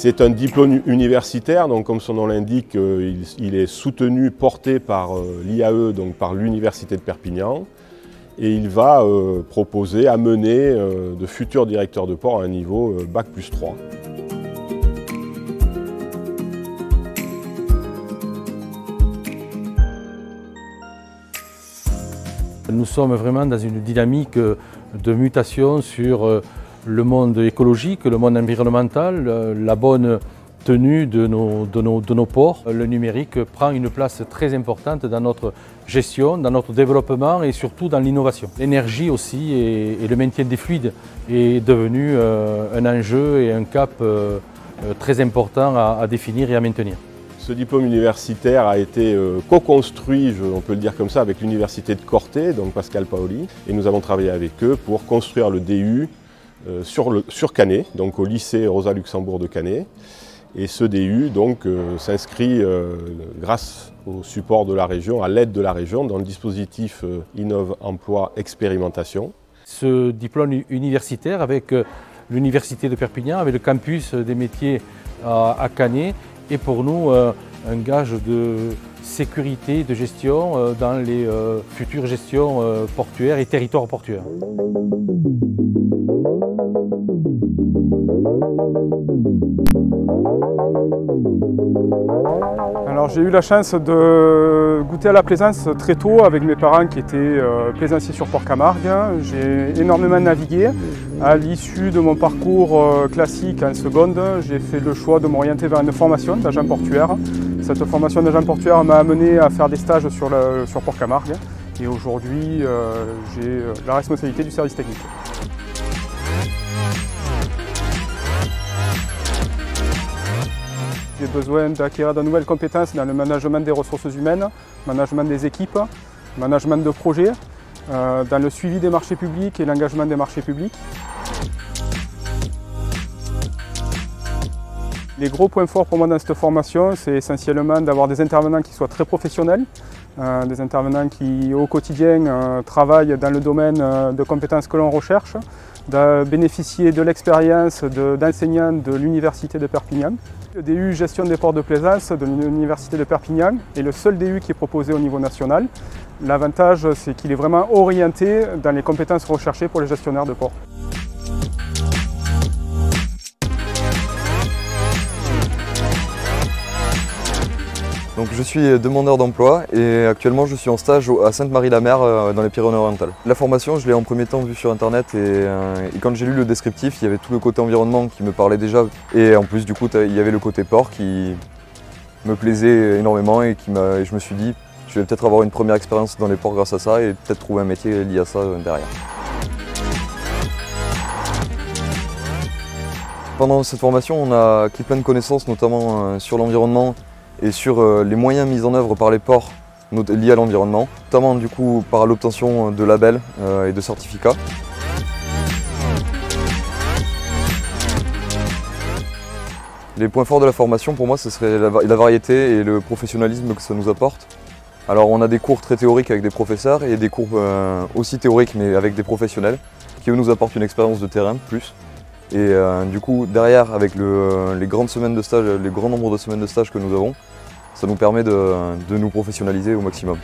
C'est un diplôme universitaire, donc comme son nom l'indique, il est soutenu, porté par l'IAE, donc par l'Université de Perpignan, et il va proposer, amener de futurs directeurs de port à un niveau Bac+3. Nous sommes vraiment dans une dynamique de mutation sur le monde écologique, le monde environnemental, la bonne tenue de nos ports. Le numérique prend une place très importante dans notre gestion, dans notre développement et surtout dans l'innovation. L'énergie aussi et le maintien des fluides est devenu un enjeu et un cap très important à définir et à maintenir. Ce diplôme universitaire a été co-construit, on peut le dire comme ça, avec l'université de Corté, donc Pascal Paoli, et nous avons travaillé avec eux pour construire le DU sur Canet, donc au lycée Rosa Luxembourg de Canet. Et ce DU s'inscrit grâce au support de la région, à l'aide de la région, dans le dispositif Innove Emploi Expérimentation. Ce diplôme universitaire avec l'université de Perpignan, avec le campus des métiers à Canet, est pour nous un gage de sécurité et de gestion dans les futures gestions portuaires et territoires portuaires. Alors j'ai eu la chance de goûter à la plaisance très tôt avec mes parents qui étaient plaisanciers sur Port-Camargue. J'ai énormément navigué. À l'issue de mon parcours classique en seconde, j'ai fait le choix de m'orienter vers une formation d'agent portuaire. Cette formation d'agent portuaire m'a amené à faire des stages sur Port-Camargue et aujourd'hui j'ai la responsabilité du service technique. J'ai besoin d'acquérir de nouvelles compétences dans le management des ressources humaines, management des équipes, management de projets, dans le suivi des marchés publics et l'engagement des marchés publics. Les gros points forts pour moi dans cette formation, c'est essentiellement d'avoir des intervenants qui soient très professionnels, des intervenants qui au quotidien travaillent dans le domaine de compétences que l'on recherche, de bénéficier de l'expérience d'enseignants de l'Université de Perpignan. Le DU Gestion des ports de plaisance de l'Université de Perpignan est le seul DU qui est proposé au niveau national. L'avantage, c'est qu'il est vraiment orienté dans les compétences recherchées pour les gestionnaires de ports. Donc, je suis demandeur d'emploi et actuellement je suis en stage à Sainte-Marie-la-Mer dans les Pyrénées-Orientales. La formation, je l'ai en premier temps vue sur internet et quand j'ai lu le descriptif, il y avait tout le côté environnement qui me parlait déjà et en plus du coup il y avait le côté port qui me plaisait énormément et je me suis dit je vais peut-être avoir une première expérience dans les ports grâce à ça et peut-être trouver un métier lié à ça derrière. Pendant cette formation, on a acquis plein de connaissances notamment sur l'environnement et sur les moyens mis en œuvre par les ports liés à l'environnement, notamment du coup par l'obtention de labels et de certificats. Les points forts de la formation pour moi ce serait la variété et le professionnalisme que ça nous apporte. Alors on a des cours très théoriques avec des professeurs et des cours aussi théoriques mais avec des professionnels qui nous apportent une expérience de terrain plus. Et du coup derrière avec les grandes semaines de stage, les grands nombres de semaines de stage que nous avons, ça nous permet de nous professionnaliser au maximum.